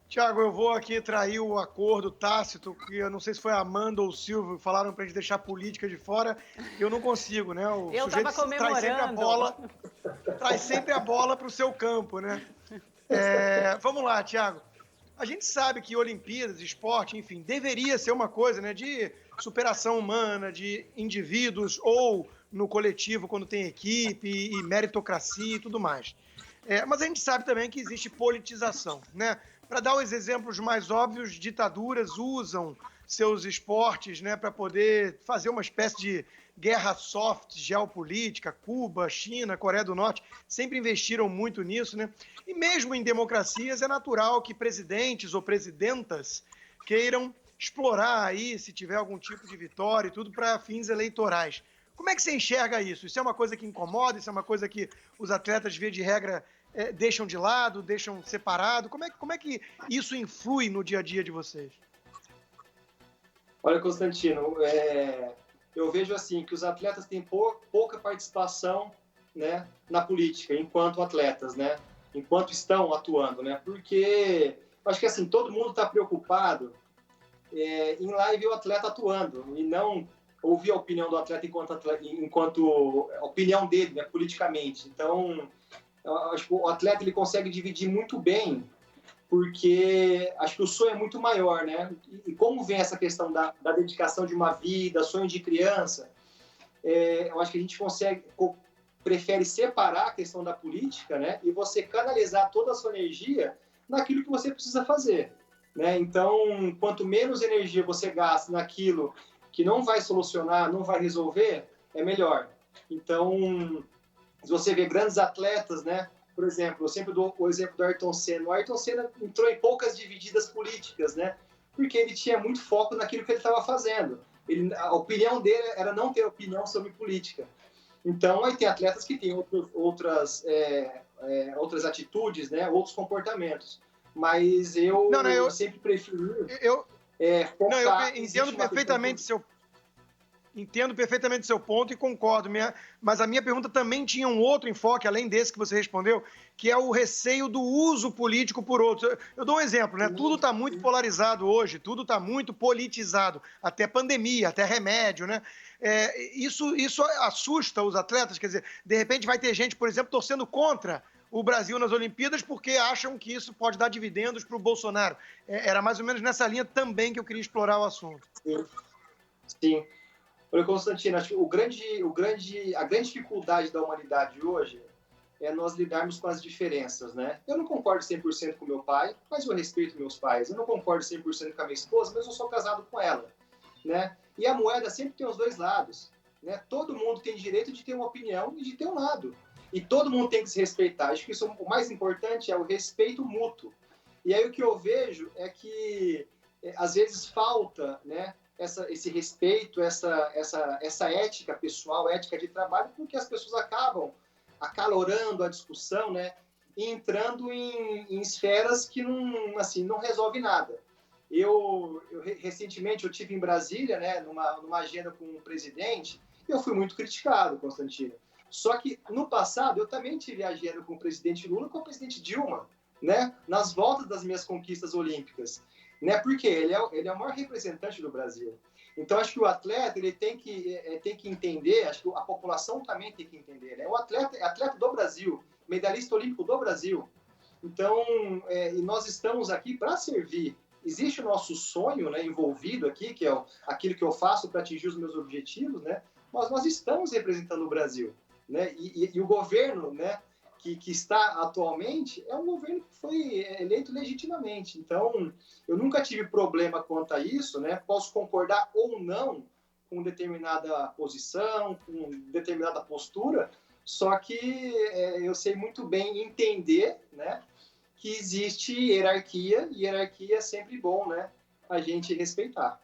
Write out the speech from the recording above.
Tiago, eu vou aqui trair o acordo tácito, que eu não sei se foi a Amanda ou o Silvio, falaram pra gente deixar a política de fora, eu não consigo, né? O Eu sujeito tava traz sempre a bola pro seu campo, né? Vamos lá, Tiago. A gente sabe que Olimpíadas, esporte, enfim, deveria ser uma coisa, né, de superação humana, de indivíduos ou no coletivo quando tem equipe e meritocracia e tudo mais. Mas a gente sabe também que existe politização, né? Para dar os exemplos mais óbvios, ditaduras usam seus esportes, né, para poder fazer uma espécie de guerra soft geopolítica. Cuba, China, Coreia do Norte sempre investiram muito nisso, né? E mesmo em democracias é natural que presidentes ou presidentas queiram explorar aí, se tiver algum tipo de vitória e tudo, para fins eleitorais. Como é que você enxerga isso? Isso é uma coisa que incomoda? Isso é uma coisa que os atletas, via de regra, deixam de lado, deixam separado? Como é que isso influi no dia a dia de vocês? Olha, Constantino, eu vejo assim que os atletas têm pouca participação, né, na política, enquanto atletas, né, enquanto estão atuando, né, porque acho que assim todo mundo está preocupado em ir lá e ver o atleta atuando e não ouvir a opinião do atleta enquanto a opinião dele, né, politicamente. Então, eu acho que o atleta ele consegue dividir muito bem, porque acho que o sonho é muito maior, né? E como vem essa questão da dedicação de uma vida, sonho de criança, eu acho que a gente prefere separar a questão da política, né? E você canalizar toda a sua energia naquilo que você precisa fazer, né? Então, quanto menos energia você gasta naquilo que não vai solucionar, não vai resolver, é melhor. Então, se você vê grandes atletas, né? Por exemplo, eu sempre dou o exemplo do Ayrton Senna. O Ayrton Senna entrou em poucas divididas políticas, né? Porque ele tinha muito foco naquilo que ele estava fazendo. A opinião dele era não ter opinião sobre política. Então, aí tem atletas que têm outras atitudes, né? Outros comportamentos. Mas eu sempre prefiro focar eu entendo perfeitamente seu ponto e concordo, mas a minha pergunta também tinha um outro enfoque, além desse que você respondeu, que é o receio do uso político por outros. Eu dou um exemplo, né? Tudo está muito polarizado hoje, tudo está muito politizado, até pandemia, até remédio, né? Isso assusta os atletas, quer dizer, de repente vai ter gente, por exemplo, torcendo contra o Brasil nas Olimpíadas porque acham que isso pode dar dividendos para o Bolsonaro. Era mais ou menos nessa linha também que eu queria explorar o assunto. Sim. Olha, Constantino, acho que a grande dificuldade da humanidade hoje é nós lidarmos com as diferenças, né? Eu não concordo 100% com meu pai, mas eu respeito meus pais. Eu não concordo 100% com a minha esposa, mas eu sou casado com ela, né? E a moeda sempre tem os dois lados, né? Todo mundo tem direito de ter uma opinião e de ter um lado. E todo mundo tem que se respeitar. Acho que isso, o mais importante é o respeito mútuo. E aí o que eu vejo é que às vezes falta, né? Esse respeito, essa ética pessoal, ética de trabalho, porque as pessoas acabam acalorando a discussão, né, e entrando em esferas que não resolve nada. Recentemente eu tive em Brasília, né, numa agenda com o presidente, e eu fui muito criticado, Constantino. Só que no passado eu também tive agenda com o presidente Lula e com o presidente Dilma, né, nas voltas das minhas conquistas olímpicas. Né? Porque ele é o maior representante do Brasil. Então, acho que o atleta ele tem que entender, acho que a população também tem que entender. Né? O atleta é atleta do Brasil, medalhista olímpico do Brasil. Então, e nós estamos aqui para servir. Existe o nosso sonho, né, envolvido aqui, que é aquilo que eu faço para atingir os meus objetivos, né? Mas nós estamos representando o Brasil. Né? E o governo, né, que está atualmente é um governo que foi eleito legitimamente. Então, eu nunca tive problema quanto a isso, né? Posso concordar ou não com determinada posição, com determinada postura, só que eu sei muito bem entender, né, que existe hierarquia, e hierarquia é sempre bom, né, a gente respeitar.